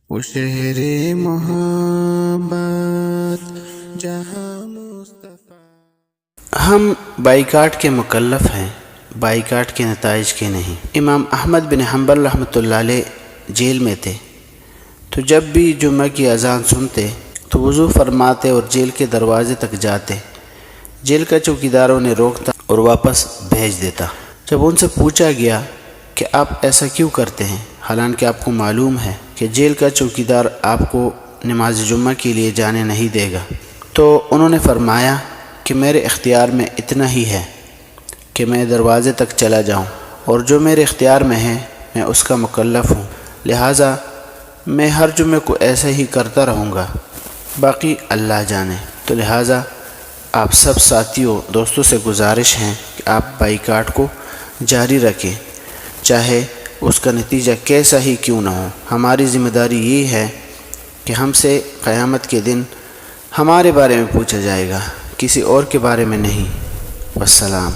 وہ شہر محبت جہاں مصطفیٰ۔ ہم بائیکاٹ کے مکلف ہیں، بائیکاٹ کے نتائج کے نہیں۔ امام احمد بن حنبل رحمۃ اللہ علیہ جیل میں تھے، تو جب بھی جمعہ کی اذان سنتے تو وضو فرماتے اور جیل کے دروازے تک جاتے۔ جیل کا چوکیدار انہیں روکتا اور واپس بھیج دیتا۔ جب ان سے پوچھا گیا کہ آپ ایسا کیوں کرتے ہیں، حالانکہ آپ کو معلوم ہے کہ جیل کا چوکیدار آپ کو نماز جمعہ کے لیے جانے نہیں دے گا، تو انہوں نے فرمایا کہ میرے اختیار میں اتنا ہی ہے کہ میں دروازے تک چلا جاؤں، اور جو میرے اختیار میں ہے میں اس کا مکلف ہوں، لہٰذا میں ہر جمعے کو ایسا ہی کرتا رہوں گا، باقی اللہ جانے۔ تو لہٰذا آپ سب ساتھیوں دوستوں سے گزارش ہے کہ آپ بائیکاٹ کو جاری رکھیں، چاہے اس کا نتیجہ کیسا ہی کیوں نہ ہو۔ ہماری ذمہ داری یہ ہے کہ ہم سے قیامت کے دن ہمارے بارے میں پوچھا جائے گا، کسی اور کے بارے میں نہیں۔ والسلام۔